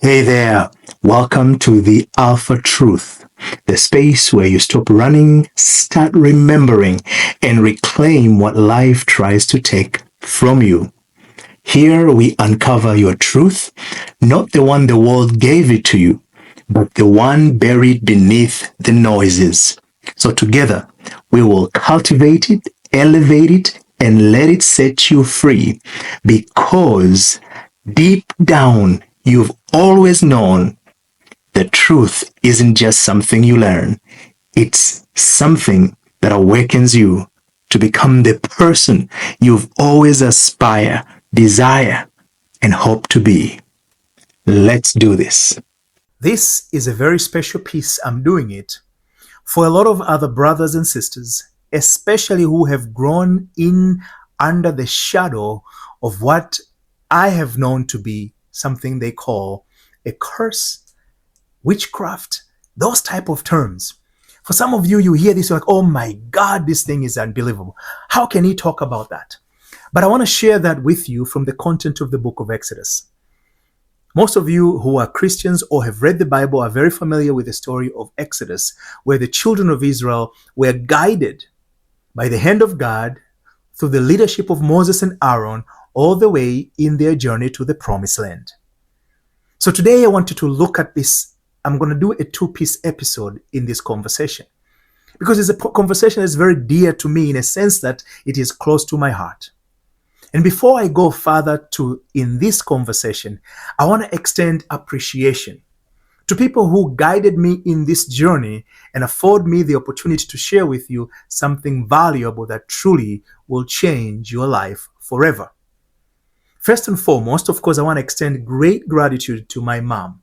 Hey there, welcome to the Alpha Truth, the space where you stop running, start remembering, and reclaim what life tries to take from you. Here we uncover your truth, not the one the world gave it to you, but the one buried beneath the noises. So together, we will cultivate it, elevate it, and let it set you free because deep down, you've always known the truth isn't just something you learn. It's something that awakens you to become the person you've always aspired, desire, and hope to be. Let's do this. This is a very special piece. I'm doing it for a lot of other brothers and sisters, especially who have grown in under the shadow of what I have known to be something they call a curse, witchcraft, those type of terms. For some of you, you hear this, you're like, oh my God, this thing is unbelievable. How can he talk about that? But I want to share that with you from the content of the book of Exodus. Most of you who are Christians or have read the Bible are very familiar with the story of Exodus, where the children of Israel were guided by the hand of God through the leadership of Moses and Aaron all the way in their journey to the promised land. So today I wanted to look at this. I'm going to do a two-piece episode in this conversation because it's a conversation that's very dear to me in a sense that it is close to my heart. And before I go further in this conversation, I want to extend appreciation to people who guided me in this journey and afford me the opportunity to share with you something valuable that truly will change your life forever. First and foremost, of course, I want to extend great gratitude to my mom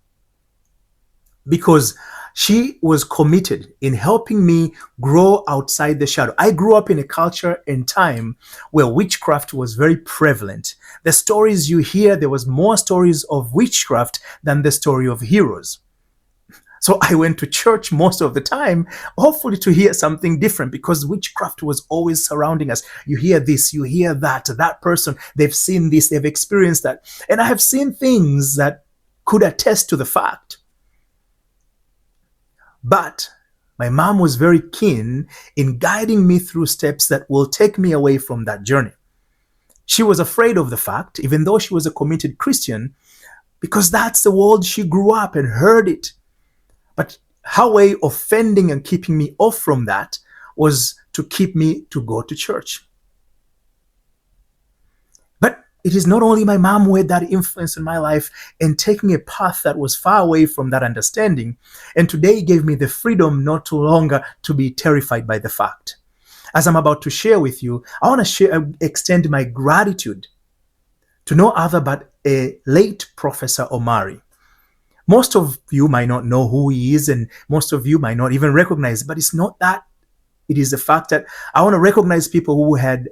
because she was committed in helping me grow outside the shadow. I grew up in a culture and time where witchcraft was very prevalent. The stories you hear, there was more stories of witchcraft than the story of heroes. So I went to church most of the time, hopefully to hear something different because witchcraft was always surrounding us. You hear this, you hear that person, they've seen this, they've experienced that. And I have seen things that could attest to the fact. But my mom was very keen in guiding me through steps that will take me away from that journey. She was afraid of the fact, even though she was a committed Christian, because that's the world she grew up and heard it. But her way of fending and keeping me off from that was to keep me to go to church. But it is not only my mom who had that influence in my life and taking a path that was far away from that understanding, and today gave me the freedom not to longer to be terrified by the fact. As I'm about to share with you, I want to extend my gratitude to no other but a late Professor Omari. Most of you might not know who he is, and most of you might not even recognize, but it's not that. It is the fact that I want to recognize people who had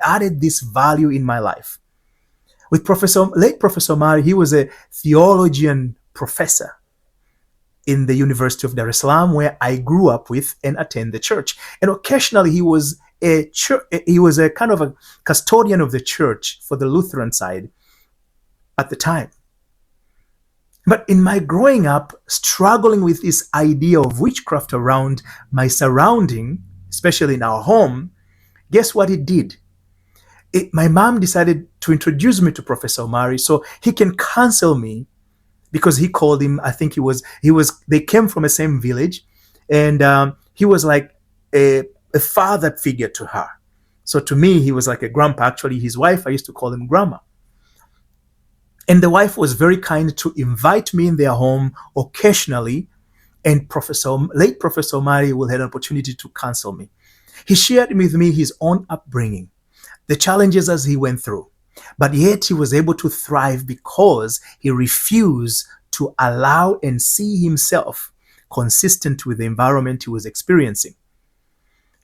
added this value in my life. With late Professor Omari, he was a theologian professor in the University of Dar es Salaam, where I grew up with and attend the church. And occasionally he was a kind of a custodian of the church for the Lutheran side at the time. But in my growing up, struggling with this idea of witchcraft around my surrounding, especially in our home, guess what it did? My mom decided to introduce me to Professor Omari so he can counsel me, because he called him, I think they came from the same village, and he was like a father figure to her. So to me, he was like a grandpa. Actually, his wife, I used to call him grandma. And the wife was very kind to invite me in their home occasionally, and late Professor Omari will have an opportunity to counsel me. He shared with me his own upbringing, the challenges as he went through, but yet he was able to thrive because he refused to allow and see himself consistent with the environment he was experiencing.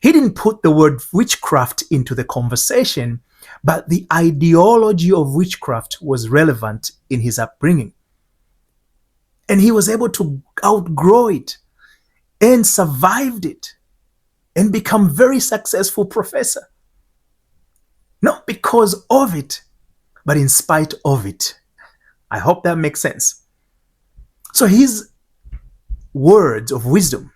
He didn't put the word witchcraft into the conversation, but the ideology of witchcraft was relevant in his upbringing. And he was able to outgrow it and survived it and become very successful professor. Not because of it, but in spite of it. I hope that makes sense. So his words of wisdom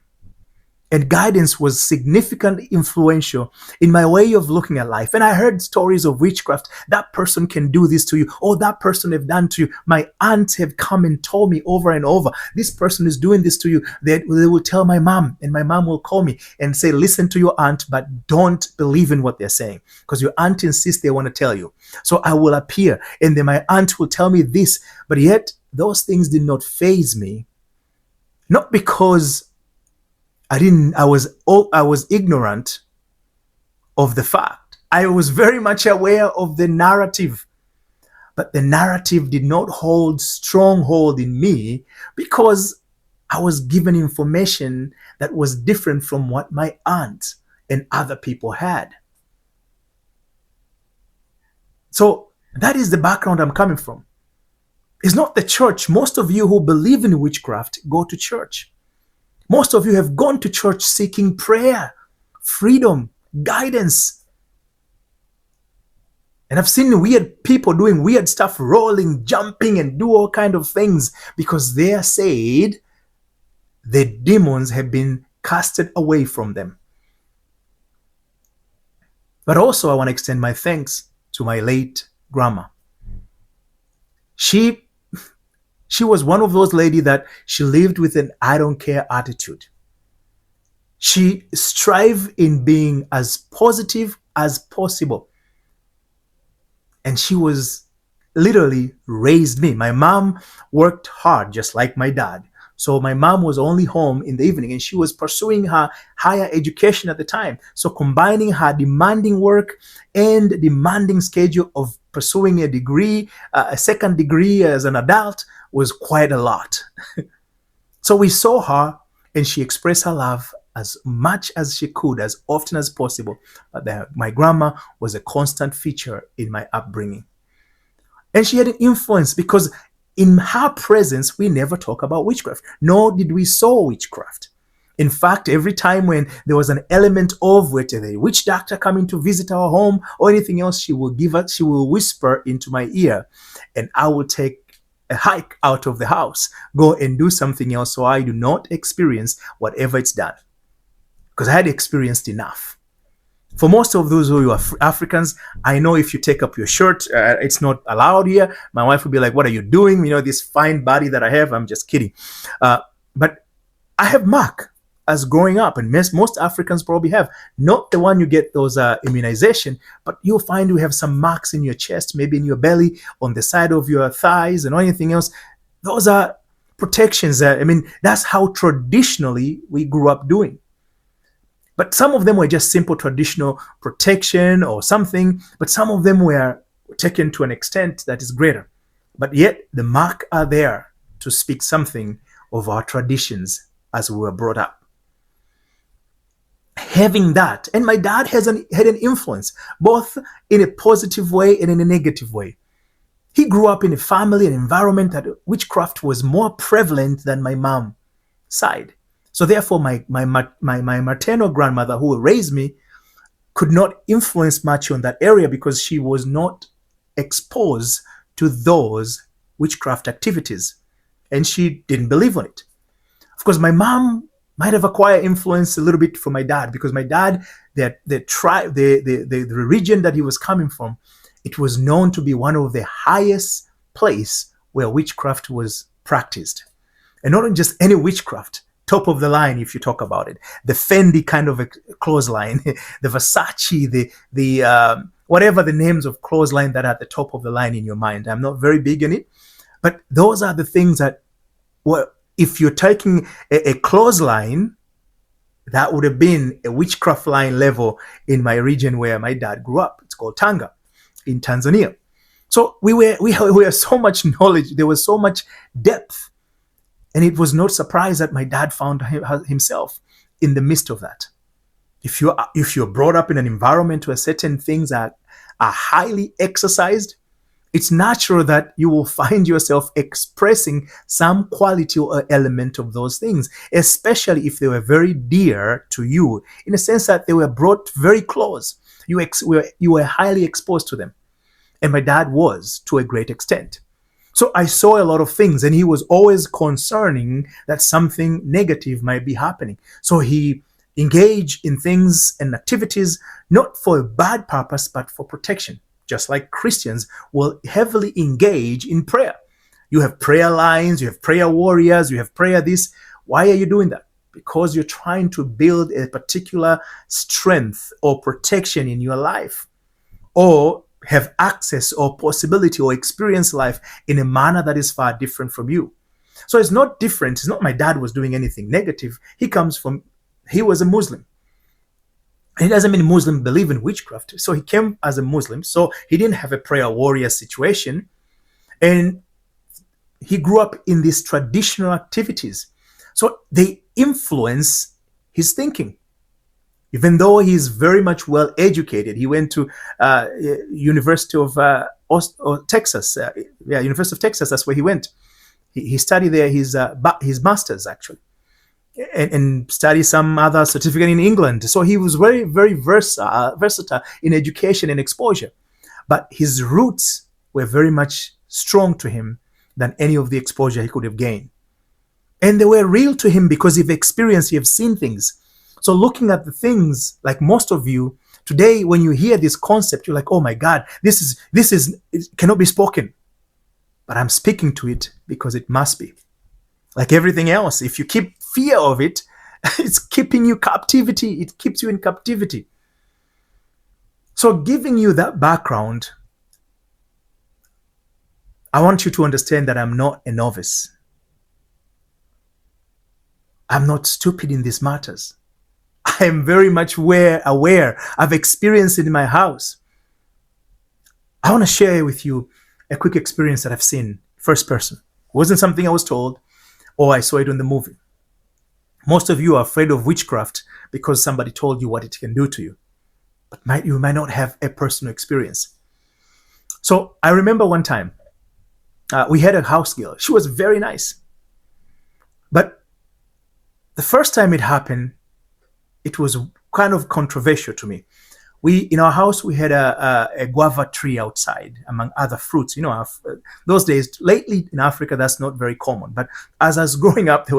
and guidance was significantly influential in my way of looking at life. And I heard stories of witchcraft. That person can do this to you. Oh, that person have done to you. My aunts have come and told me over and over, this person is doing this to you. They will tell my mom, and my mom will call me and say, listen to your aunt, but don't believe in what they're saying, because your aunt insists they want to tell you. So I will appear, and then my aunt will tell me this. But yet those things did not faze me. Not because I was ignorant of the fact. I was very much aware of the narrative, but the narrative did not hold stronghold in me because I was given information that was different from what my aunt and other people had. So that is the background I'm coming from. It's not the church. Most of you who believe in witchcraft go to church. Most of you have gone to church seeking prayer, freedom, guidance. And I've seen weird people doing weird stuff, rolling, jumping, and do all kinds of things because they are said the demons have been casted away from them. But also I want to extend my thanks to my late grandma. She was one of those ladies that she lived with an I don't care attitude. She strived in being as positive as possible. And she was literally raised me. My mom worked hard just like my dad. So my mom was only home in the evening and she was pursuing her higher education at the time. So combining her demanding work and demanding schedule of pursuing a degree, a second degree as an adult was quite a lot. So we saw her and she expressed her love as much as she could, as often as possible. But my grandma was a constant feature in my upbringing. And she had an influence because in her presence, we never talk about witchcraft, nor did we saw witchcraft. In fact, every time when there was an element of whether a witch doctor coming to visit our home or anything else, she will whisper into my ear, and I will take a hike out of the house, go and do something else so I do not experience whatever it's done. Because I had experienced enough. For most of those who are Africans, I know if you take up your shirt, it's not allowed here. My wife would be like, what are you doing? You know, this fine body that I have. I'm just kidding. But I have mark as growing up, and most Africans probably have. Not the one you get those immunization, but you'll find you have some marks in your chest, maybe in your belly, on the side of your thighs, and anything else. Those are protections. That's how traditionally we grew up doing. But some of them were just simple traditional protection or something, but some of them were taken to an extent that is greater. But yet the mark are there to speak something of our traditions as we were brought up. Having that, and my dad had an influence, both in a positive way and in a negative way. He grew up in a family and environment that witchcraft was more prevalent than my mom's side. So therefore, my maternal grandmother who raised me could not influence much on that area because she was not exposed to those witchcraft activities. And she didn't believe in it. Of course, my mom might have acquired influence a little bit from my dad because my dad, the region that he was coming from, it was known to be one of the highest place where witchcraft was practiced. And not just any witchcraft, top of the line if you talk about it. The Fendi kind of a clothesline, the Versace, the whatever the names of clothesline that are at the top of the line in your mind. I'm not very big in it, but those are the things that, well, if you're taking a clothesline, that would have been a witchcraft line level in my region where my dad grew up. It's called Tanga in Tanzania. So we were so much knowledge. There was so much depth. And it was no surprise that my dad found himself in the midst of that. If you're brought up in an environment where certain things are highly exercised, it's natural that you will find yourself expressing some quality or element of those things, especially if they were very dear to you, in a sense that they were brought very close. You were highly exposed to them. And my dad was, to a great extent. So I saw a lot of things, and he was always concerning that something negative might be happening. So he engaged in things and activities not for a bad purpose, but for protection. Just like Christians will heavily engage in prayer. You have prayer lines, you have prayer warriors, you have prayer this. Why are you doing that? Because you're trying to build a particular strength or protection in your life, or have access or possibility or experience life in a manner that is far different from you. So it's not different. It's not my dad was doing anything negative. He was a Muslim. It doesn't mean Muslims believe in witchcraft. So he came as a Muslim. So he didn't have a prayer warrior situation. And he grew up in these traditional activities. So they influence his thinking. Even though he's very much well educated, he went to University of Texas. University of Texas. That's where he went. He studied there his master's actually, and studied some other certificate in England. So he was very, very versatile in education and exposure. But his roots were very much strong to him than any of the exposure he could have gained. And they were real to him because he've experienced, he've seen things. So looking at the things, like most of you today, when you hear this concept, you're like, oh my God, it cannot be spoken. But I'm speaking to it because it must be. Like everything else, if you keep fear of it, it's keeping you captivity. It keeps you in captivity. So giving you that background, I want you to understand that I'm not a novice. I'm not stupid in these matters. I am very much aware. I've experienced it in my house. I want to share with you a quick experience that I've seen first person. It wasn't something I was told or I saw it in the movie. Most of you are afraid of witchcraft because somebody told you what it can do to you. But you might not have a personal experience. So I remember one time we had a house girl. She was very nice. But the first time it happened, it was kind of controversial to me. In our house, we had a guava tree outside, among other fruits. You know, those days, lately in Africa, that's not very common. But as I was growing up,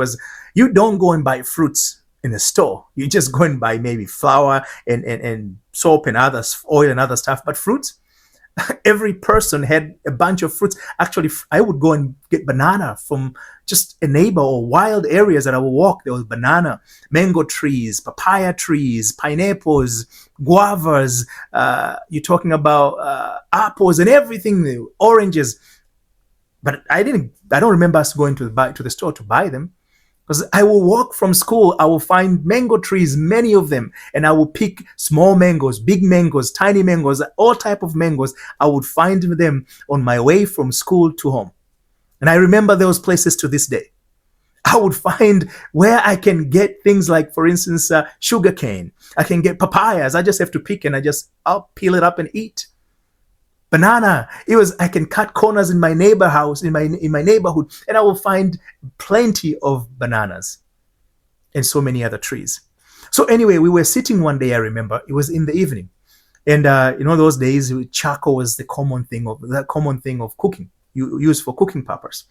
you don't go and buy fruits in a store. You just go and buy maybe flour and soap and oil and other stuff. But fruits, every person had a bunch of fruits. Actually, I would go and get banana from just a neighbor or wild areas that I would walk. There was banana, mango trees, papaya trees, pineapples, guavas. You're talking about apples and everything, oranges. But I don't remember us going to the store to buy them. Because I will walk from school, I will find mango trees, many of them, and I will pick small mangoes, big mangoes, tiny mangoes, all type of mangoes. I would find them on my way from school to home. And I remember those places to this day. I would find where I can get things like, for instance, sugar cane. I can get papayas. I just have to pick and I'll peel it up and eat. Banana. I can cut corners in my neighbor house, in my neighborhood, and I will find plenty of bananas and so many other trees. So anyway, we were sitting one day, I remember, it was in the evening. And those days, charcoal was the common thing of cooking, used for cooking purpose.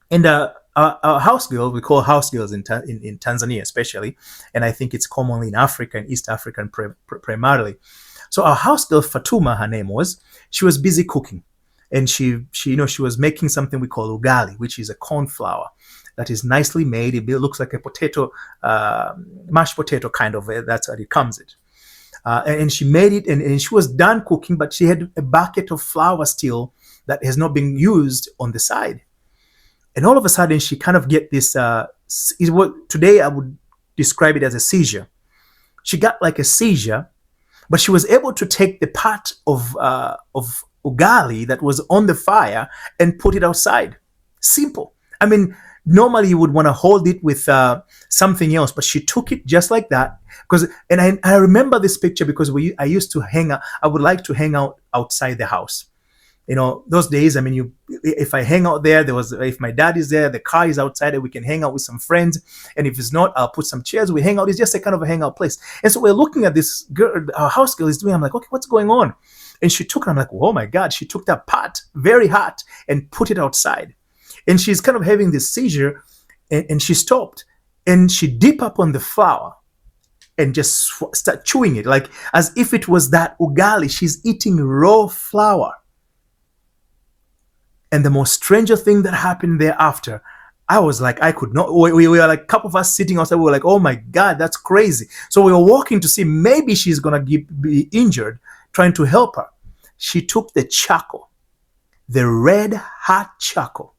And our house girl, we call house girls in Tanzania especially, and I think it's commonly in Africa and East Africa primarily. So our house girl, Fatuma, her name was, she was busy cooking. And she was making something we call ugali, which is a corn flour that is nicely made. It looks like a potato, mashed potato kind of. That's what it comes with. And she made it, and she was done cooking, but she had a bucket of flour still that has not been used on the side. And all of a sudden, she kind of get this, today I would describe it as a seizure. She got like a seizure, but she was able to take the part of ugali that was on the fire and put it outside. Simple. I mean, normally you would want to hold it with something else, but she took it just like that. And I remember this picture because I used to hang out. I would like to hang out outside the house. Those days, I mean, if I hang out there, if my dad is there, the car is outside, and we can hang out with some friends. And if it's not, I'll put some chairs. We hang out. It's just a kind of a hangout place. And so we're looking at this girl, our house girl is doing. I'm like, okay, what's going on? And she took it. I'm like, oh my God. She took that pot, very hot, and put it outside. And she's kind of having this seizure, and she stopped. And she dip up on the flour and just start chewing it, like as if it was that ugali. She's eating raw flour. And the most stranger thing that happened thereafter, I was like, I could not. We were like, a couple of us sitting outside. We were like, oh my God, that's crazy. So we were walking to see maybe she's going to be injured, trying to help her. She took the charcoal, the red hot charcoal,